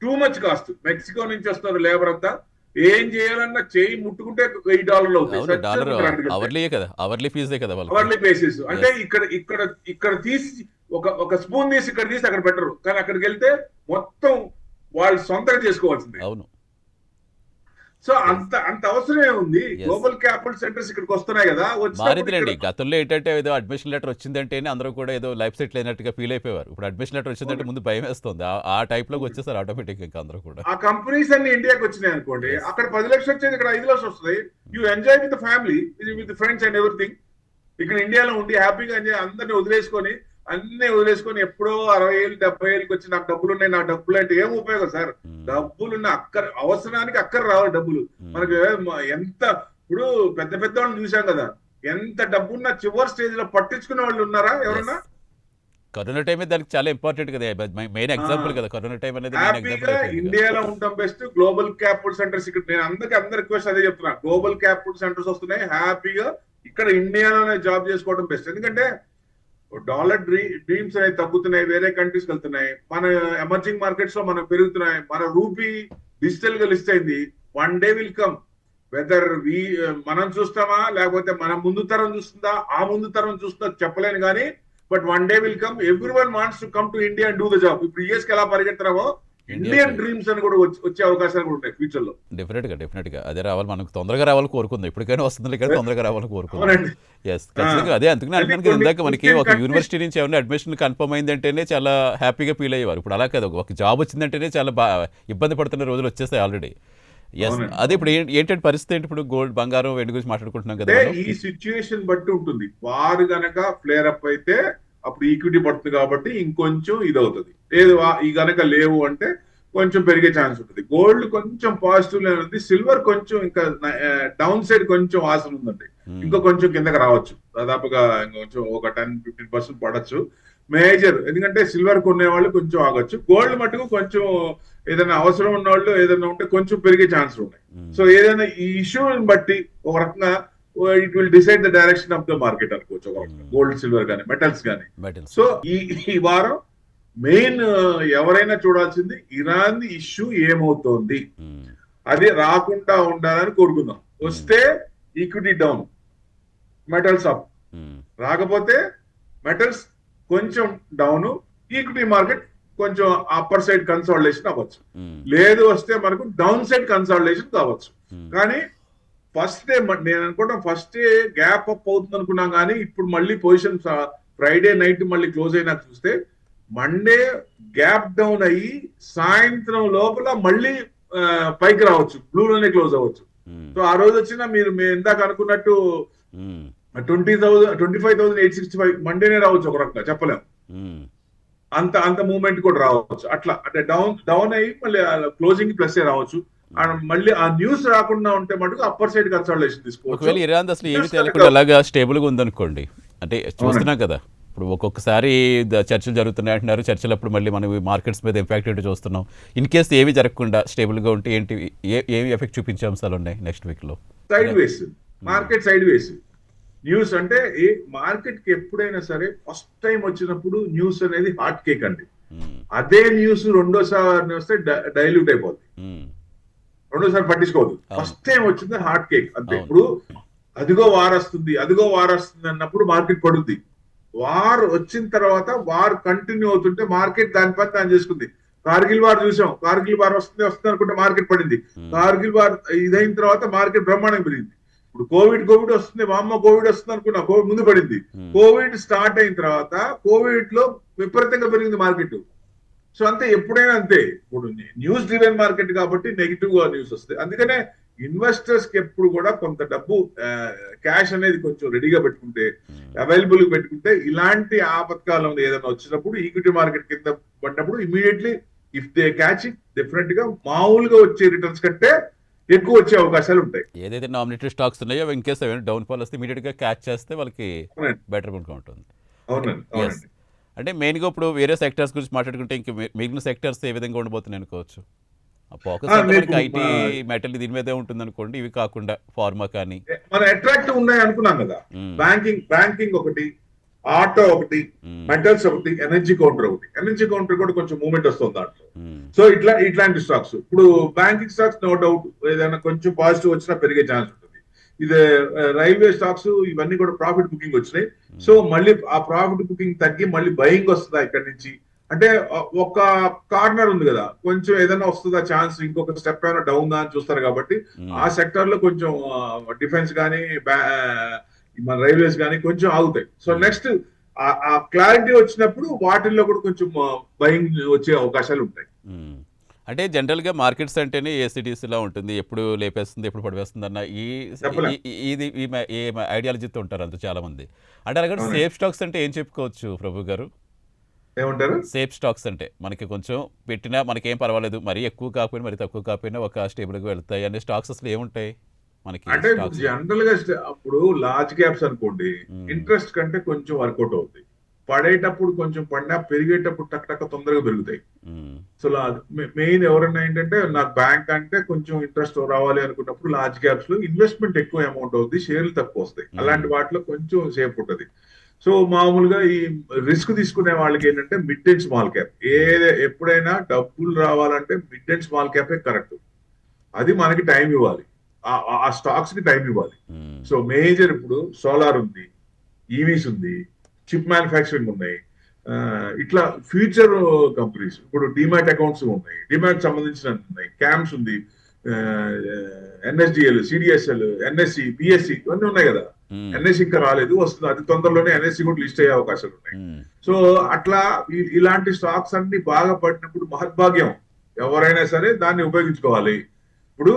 Too much cost. మెక్సికో నుంచి వస్తారు లేబర్ అంతా, ఏం చేయాలన్నా చేయి ముట్టుకుంటే $1,000 అవుతాయి. Hourly basis. అంటే ఇక్కడ తీసి ఒక స్పూన్ తీసి ఇక్కడ తీసి అక్కడ పెట్టరు, కానీ అక్కడికి వెళ్తే మొత్తం వాళ్ళు సొంతంగా చేసుకోవాల్సిందే. సో అంత అవసరమే ఉంది. Yes. గ్లోబల్ క్యాపిటల్ సెంటర్స్ ఇక్కడికి వస్తున్నాయి కదా, వచ్చినప్పుడు మారిందిలేండి. ఇక్కడ గతంలో ఏంటంటే ఏదో అడ్మిషన్ లెటర్ వచ్చిందంటేనే అందరూ కూడా ఏదో లైఫ్ సెటిల్ అయినట్టుగా ఫీల్ అయిపోయారు. ఇప్పుడు అడ్మిషన్ లెటర్ వచ్చిందంటే ముందు భయమేస్తుంది. ఆ టైప్‌లోకి వచ్చేసారు ఆటోమేటిక్‌గా ఇంకా అందరూ కూడా. ఆ కంపెనీస్ అన్ని ఇండియాకి వచ్చినాయి అనుకోండి, Yes. అక్కడ 10 లక్షలు వచ్చేది ఇక్కడ 5 లక్షలు వస్తుంది. You enjoy with family, with friends and everything. ఇక్కడ ఇండియాలో ఉండి హ్యాపీగా ఎంజాయ్, అందరిని వదిలేసుకొని అన్ని వదిలేసుకొని ఎప్పుడో 60 ఏళ్ళు 70 ఏళ్ళకి వచ్చి నాకు డబ్బులు ఉన్నాయి, నాకు డబ్బులు అంటే ఏం ఉపయోగం సార్? డబ్బులున్న అవసరానికి అక్కర రావాలి డబ్బులు. మనకి ఎంత ఇప్పుడు పెద్ద పెద్ద వాళ్ళని చూసాం కదా, ఎంత డబ్బున్న చివరి స్టేజ్ లో పట్టించుకునే వాళ్ళు ఉన్నారా ఎవరన్నా? కరోనా టైమే దానికి చాలా ఇంపార్టెంట్ కదా. మెయిన్ ఎగ్జాంపుల్ కదా కరోనా టైం అనేది. మెయిన్ హ్యాపీగా ఎగ్జాంపుల్ ఇండియాలో ఉంటాం బెస్ట్. గ్లోబల్ క్యాపిటల్ సెంటర్స్ ఇక్కడ నేను అందరి రిక్వెస్ట్ అదే చెప్తున్నా. గ్లోబల్ క్యాపిటల్ సెంటర్స్ వస్తున్నాయి, హ్యాపీగా ఇక్కడ ఇండియాలోనే జాబ్ చేసుకోవడం బెస్ట్. ఎందుకంటే డాలర్ డ్రీమ్స్ అనేవి తగ్గుతున్నాయి, వేరే కంట్రీస్కి వెళ్తున్నాయి. మన ఎమర్జింగ్ మార్కెట్స్ లో మనం పెరుగుతున్నాయి. మన రూపీ డిజిటల్ గా లిస్ట్ అయింది. One day will come, whether మనం చూస్తామా లేకపోతే మన ముందు తరం చూస్తుందా, ఆ ముందు తరం చూస్తుందా చెప్పలేను కానీ, but one day will come. Every one wants to come to India and do the job. ఇప్పుడు యూఎస్ కి ఎలా పరిగెత్తున్నామో ఇండియన్ డ్రీమ్స్ అని కూడా వచ్చే అవకాశాలు కూడా ఉంటాయి ఫ్యూచర్ లో. డెఫినెట్ గా అదే రావాలి, మనకు తొందరగా రావాలని కోరుకుందాం. ఇప్పటికైనా వస్తుంది కానీ తొందరగా రావాలని కోరుకుందాం. అవునండి. ఎస్, ఖచ్చితంగా అదే. అందుకని అంటున్నాను కదా, ఇందాక మనకి ఒక యూనివర్సిటీ నుంచి ఏమైనా అడ్మిషన్ కన్ఫర్మ్ అయిందంటేనే చాలా హ్యాపీగా ఫీల్ అయ్యేవారు. ఇప్పుడు అలా కాదు, ఒక జాబ్ వచ్చిందంటేనే చాలా ఇబ్బంది పడుతున్న రోజులు వచ్చేస్తాయి ఆల్రెడీ. ఎస్, అదే ఇప్పుడు ఏంటంటే పరిస్థితి ఏంటి? ఇప్పుడు గోల్డ్, బంగారం, వెండి గురించి మాట్లాడుకుంటున్నాం కదా. ఈ సిచ్యుయేషన్ బట్టి ఉంటుంది. వారు గనక ఫ్లేర్ అప్ అయితే అప్పుడు ఈక్విటీ పడుతుంది కాబట్టి ఇంకొంచెం ఇది అవుతుంది. లేదు ఈ గనక లేవు అంటే కొంచెం పెరిగే ఛాన్స్ ఉంటుంది. గోల్డ్ కొంచెం పాజిటివ్ ఉంది. సిల్వర్ కొంచెం ఇంకా డౌన్ సైడ్ కొంచెం ఆశ ఉందండి. ఇంకా కొంచెం కిందకి రావచ్చు. దాదాపుగా కొంచెం ఒక 10-15% పడచ్చు మేజర్. ఎందుకంటే సిల్వర్ కొనే వాళ్ళు కొంచెం ఆగొచ్చు. గోల్డ్ మటుకు కొంచెం ఏదైనా అవసరం ఉన్న వాళ్ళు ఏదైనా ఉంటే కొంచెం పెరిగే ఛాన్స్ ఉన్నాయి. సో ఏదైనా ఈ ఇష్యూని బట్టి ఒక రకంగా it will decide the direction of the market అనుకోవచ్చు. ఒక రకంగా గోల్డ్, సిల్వర్ కానీ మెటల్స్ కానీ. సో ఈ వారం మెయిన్ ఎవరైనా చూడాల్సింది ఇరాన్ ఇష్యూ ఏమవుతోంది, అది రాకుండా ఉండాలని కోరుకుందాం. వస్తే ఈక్విటీ డౌన్, మెటల్స్ అప్. రాకపోతే మెటల్స్ కొంచెం డౌన్, ఈక్విటీ మార్కెట్ కొంచెం అప్పర్ సైడ్ కన్సాలిడేషన్ అవ్వచ్చు. లేదు వస్తే మనకు డౌన్ సైడ్ కన్సాలిడేషన్ కావచ్చు. కానీ ఫస్ట్ డే నేను అనుకోవడం ఫస్ట్ డే గ్యాప్ అప్ అవుతుంది అనుకున్నాం. కానీ ఇప్పుడు మళ్ళీ పొజిషన్ ఫ్రైడే నైట్ మళ్ళీ క్లోజ్ అయినా చూస్తే మండే గ్యాప్ డౌన్ అయ్యి సాయంత్రం లోపల మళ్ళీ పైకి రావచ్చు, బ్లూలోనే క్లోజ్ అవ్వచ్చు. సో ఆ రోజు వచ్చినా మీరు ఇందాక అనుకున్నట్టు 25,865 మండేనే రావచ్చు. ఒక రకంగా చెప్పలేము, అంత మూవ్మెంట్ కూడా రావచ్చు. అట్లా అంటే డౌన్ అయ్యి మళ్ళీ క్లోజింగ్ ప్లస్ రావచ్చు. మళ్ళీ ఆ న్యూస్ రాకుండా ఉంటే మటుకు అప్పర్ సైడ్ కన్సల్టేషన్ తీసుకోవచ్చు. ఒకవేళ ఇరాన్ అసలు ఏమి తెలియకుండా అలాగా స్టేబుల్ గా ఉందనుకోండి, అంటే చూస్తున్నాం కదా ఇప్పుడు ఒక్కొక్కసారి చర్చలు జరుగుతున్నాయి అంటున్నారు. చర్చలప్పుడు మళ్ళీ మనం మార్కెట్స్ మీద ఇంపాక్ట్ ఏంటి చూస్తున్నాం. ఇన్ కేసు ఏమి జరగకుండా స్టేబుల్ గా ఉంటే ఏంటి, ఏమి ఎఫెక్ట్ చూపించే అంశాలు ఉన్నాయి నెక్స్ట్ వీక్ లో? సైడ్ వేస్ మార్కెట్, సైడ్ వేస్ న్యూస్. అంటే మార్కెట్ కి ఎప్పుడైనా సరే ఫస్ట్ టైం వచ్చినప్పుడు న్యూస్ అనేది హాట్ కేక్ అండి. అదే న్యూస్ రెండోసారి వస్తే డైల్యూట్ అయిపోద్ది, రెండోసారి పట్టించుకోవద్దు. ఫస్ట్ టైం వచ్చింది హాట్ కేక్ అంతే. ఇప్పుడు అదిగో వారొస్తుంది అన్నప్పుడు మార్కెట్ పడుద్ది. వార్ వచ్చిన తర్వాత వార్ కంటిన్యూ అవుతుంటే మార్కెట్ దాని పని దాన్ని చేసుకుంది. కార్గిల్ వార్ చూసాం, కార్గిల్ వార్ వస్తుంది అనుకుంటే మార్కెట్ పడింది. కార్గిల్ వార్ ఇదైన తర్వాత మార్కెట్ బ్రహ్మాండంగా పెరిగింది. ఇప్పుడు కోవిడ్ వస్తుంది, కోవిడ్ వస్తుంది అనుకున్నా, కోవిడ్ ముందు పడింది. కోవిడ్ స్టార్ట్ అయిన తర్వాత కోవిడ్ లో విపరీతంగా పెరిగింది మార్కెట్. సో అంతే, ఎప్పుడైనా అంతే. ఇప్పుడు న్యూస్ డ్రివెన్ మార్కెట్ కాబట్టి నెగిటివ్ గా న్యూస్ వస్తాయి. అందుకనే ఇన్వెస్టర్స్ కి ఎప్పుడు కూడా కొంత డబ్బు క్యాష్ అనేది కొంచెం రెడీగా పెట్టుకుంటే, అవైలబుల్ గా పెట్టుకుంటే, ఇలాంటి ఆపత్కాలంలో ఏదైనా వచ్చినప్పుడు ఈక్విటీ మార్కెట్ కింద పడినప్పుడు immediately if they catch it, definite గా మామూలుగా వచ్చే రిటర్న్స్ కంటే ఎక్కువ వచ్చే అవకాశాలు ఉంటాయి. ఏదైతే నామినేటెడ్ స్టాక్స్ ఉన్నాయో ఇన్ కేసు డౌన్ ఫాల్ వస్తే ఇమీడియట్ గా క్యాచ్ చేస్తే వాళ్ళకి బెటర్ ఉంటుంది. అవునండి. అంటే మెయిన్గా ఇప్పుడు వేరే సెక్టర్స్ గురించి మాట్లాడుకుంటే ఇంక మిగిలిన సెక్టర్స్ ఏ విధంగా ఉండబోతున్నాయి అనుకోవచ్చు? ఫోకస్ ఐటీ, మెటల్ దీని మీదే ఉంటుంది అనుకోండి. ఇవి కాకుండా ఫార్మా కానీ మన అట్రాక్టివ్ ఉన్నాయి అనుకున్నాం కదా. బ్యాంకింగ్ ఒకటి, ఆటో ఒకటి, మెటల్స్ ఒకటి, ఎనర్జీ కౌంటర్ ఒకటి. ఎనర్జీ కౌంటర్ కూడా కొంచెం మూవ్మెంట్ వస్తుంది దాంట్లో. సో ఇట్లాంటి స్టాక్స్, ఇప్పుడు బ్యాంకింగ్ స్టాక్స్ నో డౌట్ ఏదైనా కొంచెం పాజిటివ్ వచ్చినా పెరిగే ఛాన్స్ ఉంటుంది. ఇది రైల్వే స్టాక్స్ ఇవన్నీ కూడా ప్రాఫిట్ బుకింగ్ వచ్చినాయి. సో మళ్ళీ ఆ ప్రాఫిట్ బుకింగ్ తగ్గి మళ్ళీ బయింగ్ వస్తుందా ఇక్కడ నుంచి, అంటే ఒక కార్నర్ ఉంది కదా, కొంచెం ఏదైనా వస్తుందా ఛాన్స్, ఇంకొక స్టెప్ ఏమైనా డౌన్ దా అని చూస్తారు కాబట్టి ఆ సెక్టర్ లో కొంచెం డిఫెన్స్ కానీ మన రైల్వేస్ కానీ కొంచెం ఆగుతాయి. సో నెక్స్ట్ ఆ క్లారిటీ వచ్చినప్పుడు వాటిల్లో కూడా కొంచెం బయింగ్ వచ్చే అవకాశాలు ఉంటాయి. అంటే జనరల్గా మార్కెట్స్ అంటేనే ఏసీడీసీలా ఉంటుంది, ఎప్పుడు లేపేస్తుంది ఎప్పుడు పడివేస్తుంది అన్న చెప్పలేం. ఇది ఈ ఐడియాలజీతో ఉంటారు అంత చాలా మంది. అంటే అలాగే అవునండి. సేఫ్ స్టాక్స్ అంటే ఏం చెప్పుకోవచ్చు ప్రభు గారు? ఏమంటారు? సేఫ్ స్టాక్స్ అంటే మనకి కొంచెం పెట్టినా మనకేం పర్వాలేదు, మరీ ఎక్కువ కాకపోయినా మరీ తక్కువ కాకపోయినా ఒక స్టేబుల్గా వెళ్తాయి అనే స్టాక్స్ అసలు ఏముంటాయి మనకి అంటే ఇప్పుడు స్టాక్స్? జనరల్ గా అప్పుడు లార్జ్ క్యాప్స్ అనుకోండి, ఇంట్రెస్ట్ కంటే కొంచెం వర్కౌట్ అవుతుంది. పడేటప్పుడు కొంచెం పడినా, పెరిగేటప్పుడు టక్ టక్ తొందరగా పెరుగుతాయి. సో మెయిన్ ఎవరైనా ఏంటంటే నాకు బ్యాంక్ అంటే కొంచెం ఇంట్రెస్ట్ రావాలి అనుకున్నప్పుడు లార్జ్ క్యాప్స్ లో ఇన్వెస్ట్మెంట్ ఎక్కువ అమౌంట్ అవుతుంది, షేర్లు తక్కువ వస్తాయి. అలాంటి వాటిలో కొంచెం సేఫ్ ఉంటుంది. సో మామూలుగా ఈ రిస్క్ తీసుకునే వాళ్ళకి ఏంటంటే మిడ్ అండ్ స్మాల్ క్యాప్, ఎప్పుడైనా డబ్బులు రావాలంటే మిడ్ అండ్ స్మాల్ క్యాపే కరెక్ట్. అది మనకి టైం ఇవ్వాలి, ఆ స్టాక్స్ కి టైం ఇవ్వాలి. సో మేజర్ ఇప్పుడు సోలార్ ఉంది, ఈవీస్ ఉంది, చిప్ మ్యానుఫ్యాక్చరింగ్ ఉన్నాయి, ఇట్లా ఫ్యూచర్ కంపెనీస్. ఇప్పుడు డిమాట్ అకౌంట్స్ ఉన్నాయి, డిమాట్ సంబంధించిన ఉన్నాయి, క్యామ్స్ ఉంది, ఎన్ఎస్డిఎల్, సిడిఎస్ఎల్, ఎన్ఎస్సి, బిఎస్సి ఇవన్నీ ఉన్నాయి కదా. ఎన్ఎస్సి ఇంకా రాలేదు, వస్తుంది, అది తొందరలోనే ఎన్ఎస్సి కూడా లిస్ట్ అయ్యే అవకాశాలు ఉన్నాయి. సో అట్లా ఇలాంటి స్టాక్స్ అన్ని బాగా పడినప్పుడు మహద్భాగ్యం, ఎవరైనా సరే దాన్ని ఉపయోగించుకోవాలి. ఇప్పుడు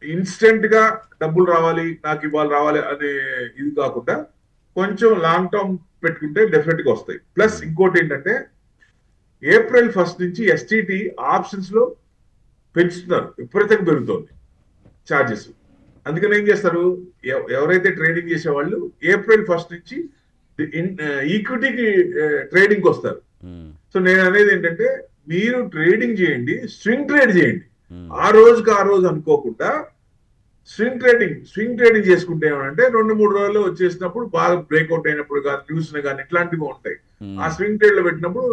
ఇన్స్టెంట్ గా డబ్బులు రావాలి, నాకు ఇవాళ రావాలి అనే ఇది కాకుండా కొంచెం లాంగ్ టర్మ్ పెట్టుకుంటే డెఫినెట్ గా వస్తాయి. ప్లస్ ఇంకోటి ఏంటంటే April 1 నుంచి ఎస్టిటి ఆప్షన్స్ లో పెంచుతున్నారు, విపరీతంగా పెరుగుతోంది ఛార్జెస్. అందుకని ఏం చేస్తారు, ఎవరైతే ట్రేడింగ్ చేసే వాళ్ళు April 1 నుంచి ఈక్విటీకి ట్రేడింగ్ వస్తారు. సో నేను అనేది ఏంటంటే మీరు ట్రేడింగ్ చేయండి, స్వింగ్ ట్రేడ్ చేయండి. ఆ రోజుకి ఆ రోజు అనుకోకుండా స్వింగ్ ట్రేడింగ్ చేసుకుంటే ఏమంటే 2-3 రోజుల్లో వచ్చేసినప్పుడు బాగా బ్రేక్అవుట్ అయినప్పుడు కానీ, న్యూస్ కానీ ఇట్లాంటివి ఉంటాయి. ఆ స్వింగ్ ట్రేడ్ లో పెట్టినప్పుడు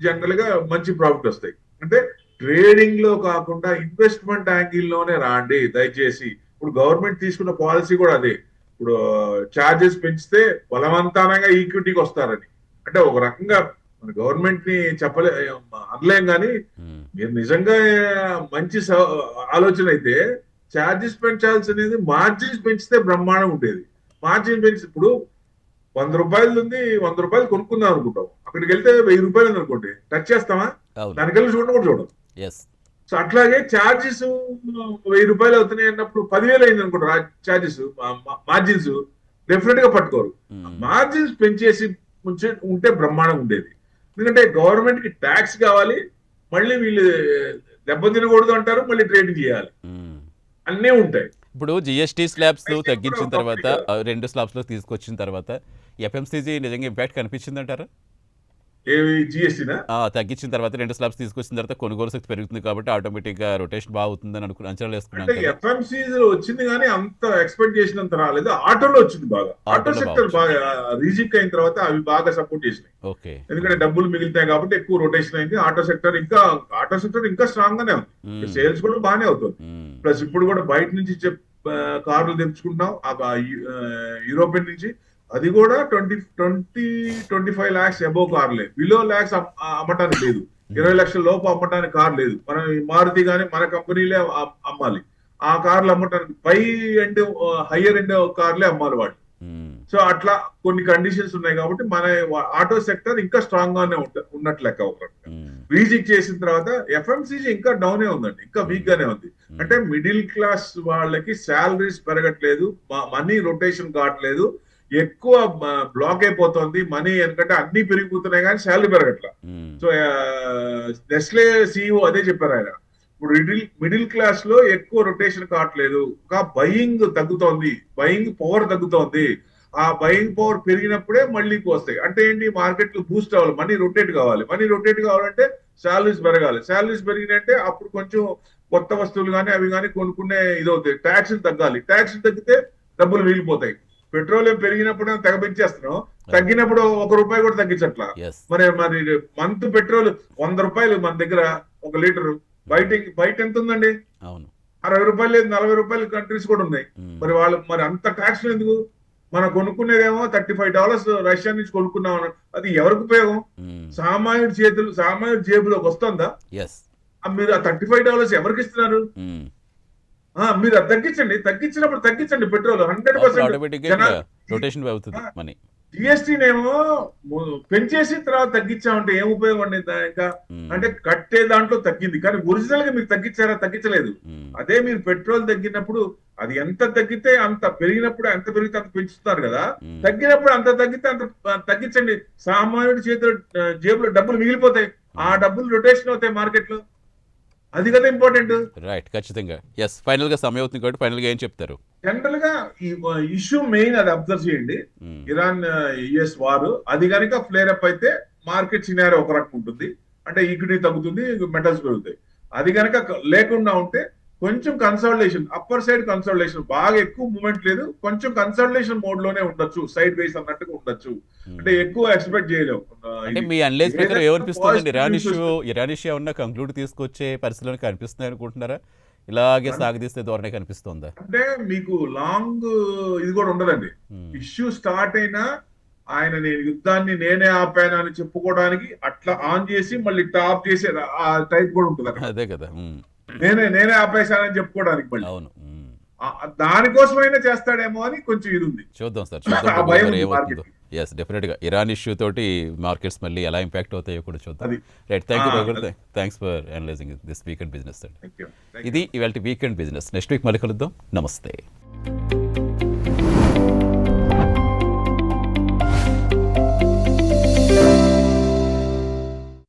జనరల్ గా మంచి ప్రాఫిట్ వస్తాయి. అంటే ట్రేడింగ్ లో కాకుండా ఇన్వెస్ట్మెంట్ యాంగిల్ లోనే రాండి దయచేసి. ఇప్పుడు గవర్నమెంట్ తీసుకున్న పాలసీ కూడా అదే. ఇప్పుడు చార్జెస్ పెంచితే బలవంతంగా ఈక్విటీకి వస్తారని, అంటే ఒక రకంగా మన గవర్నమెంట్ ని అనలేం కానీ, మీరు నిజంగా మంచి ఆలోచన అయితే ఛార్జెస్ పెంచాల్సినది మార్జిన్స్ పెంచితే బ్రహ్మాండం ఉండేది. మార్జిన్ పెంచి ఇప్పుడు 100 రూపాయలు ఉంది, 100 రూపాయలు కొనుక్కుందాం అనుకుంటాం, అక్కడికి వెళ్తే 1000 రూపాయలు ఉంది అనుకోండి, టచ్ చేస్తామా? దానికెళ్ళి చూడడం కూడా చూడం. సో అట్లాగే ఛార్జెస్ 1000 రూపాయలు అవుతున్నాయి అన్నప్పుడు 10,000 అయింది అనుకుంటారు ఛార్జెస్, మార్జిన్స్ డెఫినెట్ గా పట్టుకోరు. మార్జిన్స్ పెంచేసి ఉంటే బ్రహ్మాండం ఉండేది. ఎందుకంటే గవర్నమెంట్ కి ట్యాక్స్ కావాలి, మళ్ళీ వీళ్ళు దెబ్బతినకూడదు అంటారు, మళ్ళీ ట్రేడింగ్ చేయాలి, అన్నీ ఉంటాయి. ఇప్పుడు జిఎస్టీ స్లాబ్స్ తగ్గించిన తర్వాత 2 స్లాబ్స్ లో తీసుకొచ్చిన తర్వాత ఎఫ్ఎంసీజీ నిజంగా ఇంపాక్ట్ కనిపించిందంటారా? జిఎస్టీనా తగ్గించిన తర్వాత 2 స్లాబ్స్ తీసుకొచ్చిన తర్వాత కొనుగోలు శక్తి పెరుగుతుంది కాబట్టి ఆటోమేటిక్ గా రొటేషన్ బాగుతుందని అంచనాలు వేసుకున్నాను. అంటే ఎఫ్ఎంసీజీ లో వచ్చింది కానీ అంత ఎక్స్పెక్ట్ చేసినంత రాలేదు. ఆటోలో వచ్చింది బాగా, ఆటో సెక్టర్ బాగా రీజిక్ అయిన తర్వాత అవి బాగా సపోర్ట్ చేసినాయి. ఎందుకంటే డబ్బులు మిగులుతాయి కాబట్టి ఎక్కువ రొటేషన్ అయింది. ఆటో సెక్టర్ ఇంకా స్ట్రాంగ్ గానే ఉంది, సేల్స్ కూడా బాగానే అవుతుంది. ప్లస్ ఇప్పుడు కూడా బయట నుంచి కార్లు తెచ్చుకుంటున్నాం యూరోపియన్ నుంచి, అది కూడా 20-25 lakhs అబోవ్ కార్లే, బిలో లాక్స్ అమ్మటానికి లేదు. 20 లక్షల లోపు అమ్మటానికి కార్ లేదు. మన మారుతి కానీ మన కంపెనీలే అమ్మాలి ఆ కార్లు, అమ్మటానికి పై అండ్ హయ్యర్ ఎండ్ కార్లే అమ్మాలి వాళ్ళు. సో అట్లా కొన్ని కండిషన్స్ ఉన్నాయి కాబట్టి మన ఆటో సెక్టర్ ఇంకా స్ట్రాంగ్ గానే ఉన్నట్లు లెక్క. ఒక రీజిక్ చేసిన తర్వాత ఎఫ్ఎంసీజీ ఇంకా డౌనే ఉందండి, ఇంకా వీక్ గానే ఉంది. అంటే మిడిల్ క్లాస్ వాళ్ళకి శాలరీస్ పెరగట్లేదు, మనీ రొటేషన్ కావట్లేదు, ఎక్కువ బ్లాక్ అయిపోతుంది మనీ, ఎందుకంటే అన్ని పెరిగిపోతున్నాయి కానీ శాలరీ పెరగట్లా. సో నెస్లే సిఇఓ అదే చెప్పారు ఆయన. ఇప్పుడు మిడిల్ క్లాస్ లో ఎక్కువ రొటేషన్ కావట్లేదు, ఇంకా బయింగ్ తగ్గుతోంది, బయింగ్ పవర్ తగ్గుతోంది. ఆ బయింగ్ పవర్ పెరిగినప్పుడే మళ్ళీ వస్తాయి. అంటే ఏంటి, మార్కెట్ లో బూస్ట్ అవ్వాలి, మనీ రొటేట్ కావాలి. మనీ రొటేట్ కావాలంటే శాలరీస్ పెరగాలి. శాలరీస్ పెరిగినంటే అప్పుడు కొంచెం కొత్త వస్తువులు కానీ అవి కానీ కొనుక్కునే ఇదవుతాయి. ట్యాక్స్ తగ్గాలి, ట్యాక్స్ తగ్గితే డబ్బులు మిగిలిపోతాయి. పెట్రోలియం పెరిగినప్పుడు తెగ పెంచేస్తున్నాం, తగ్గినప్పుడు 1 రూపాయి కూడా తగ్గించట్లా. మరి మంత్ పెట్రోల్ 100 రూపాయలు మన దగ్గర 1 లీటరు, బయట ఎంత ఉందండి? 60 రూపాయలు లేదు, 40 రూపాయలు కంట్రీస్ కూడా ఉన్నాయి. మరి వాళ్ళు అంత ట్యాక్స్ ఎందుకు? మనం కొనుక్కునేదేమో $35 రష్యా నుంచి కొనుక్కున్నాం అది ఎవరికి ఉపయోగం? సామాన్యుడి జేబులోకి వస్తుందా? ఎస్. మీరు ఆ $35 ఎవరికి ఇస్తున్నారు? మీరు అది తగ్గించినప్పుడు పెట్రోల్ 100% ఆటోమేటిక్గా రొటేషన్ అవుతుంది మనీ. జిఎస్టీనేమో పెంచేసి తర్వాత తగ్గించామంటే ఏం ఉపయోగం అండి ఇంకా? అంటే కట్టే దాంట్లో తగ్గింది కానీ ఒరిజినల్ గా మీరు తగ్గించలేదు. అదే మీరు పెట్రోల్ తగ్గినప్పుడు అది ఎంత తగ్గితే అంత పెరిగినప్పుడు ఎంత పెరిగితే అంత పెంచుతున్నారు కదా, తగ్గినప్పుడు అంత తగ్గితే అంత తగ్గించండి. సామాన్యుడి జేబులో డబ్బులు మిగిలిపోతాయి, ఆ డబ్బులు రొటేషన్ అవుతాయి మార్కెట్ లో. అది కదా ఇంపార్టెంట్. రైట్, ఖచ్చితంగా. ఎస్, ఫైనల్ గా సమయం అవుతుంది కాబట్టి ఫైనల్ గా ఏం చెప్తారు? జనరల్ గా ఈ ఇష్యూ మెయిన్ అది అబ్జర్వ్ చేయండి. ఇరాన్ యుఎస్ వారు అది కనుక ఫ్లేర్ అప్ అయితే మార్కెట్ సినారీ ఒక రకం ఉంటుంది, అంటే ఈక్విటీ తగ్గుతుంది, మెటల్స్ పెరుగుతాయి. అది కనుక లేకుండా ఉంటే కొంచెం కన్సల్టేషన్, అప్పర్ సైడ్ కన్సల్టేషన్, బాగా ఎక్కువ మూవ్మెంట్ లేదు, కొంచెం కన్సల్టేషన్ మోడ్ లోనే ఉండొచ్చు, సైడ్ వేస్ అన్నట్టుగా ఉండొచ్చు. అంటే ఎక్కువ ఎక్స్పెక్ట్ చేయలేము. అంటే మీ అనలైజ్ ప్రకారం ఏమనిపిస్తుంది? ఇరాన్ ఇష్యూ ఏమన్నా కంక్లూడ్ తీసుకొచ్చే పరిస్థితులు కనిపిస్తున్నాయి అనుకుంటున్నారా? ఇలాగే సాగదీస్తే ధోరణి కనిపిస్తుందా? అంటే మీకు లాంగ్ ఇది కూడా ఉండదండి. ఇష్యూ స్టార్ట్ అయినా ఆయన నేను యుద్ధాన్ని నేనే ఆపాను అని చెప్పుకోవడానికి అట్లా ఆన్ చేసి మళ్ళీ టాప్ చేసే ఆ టైప్ కూడా ఉంటుంది. అదే కదా, నేనే ఆపేశానని చెప్పుకోవడానికి మళ్ళీ. అవును, దానికోసమైనా చేస్తాడేమో అని కొంచెం ఇది ఉంది. చూద్దాం సార్, చూద్దాం ఏమవుతుందో. ఎస్, డెఫినెట్ గా ఇరాన్ ఇష్యూ తోటి మార్కెట్స్ మళ్ళీ ఎలా ఇంపాక్ట్ అవుతాయో కూడా చూద్దాం. రైట్, థ్యాంక్ యూ రఘువర్, thanks for analysing this weekend business. ఇది ఇవాళ వీకెండ్ బిజినెస్. నెక్స్ట్ వీక్ మళ్ళీ కలుద్దాం. నమస్తే.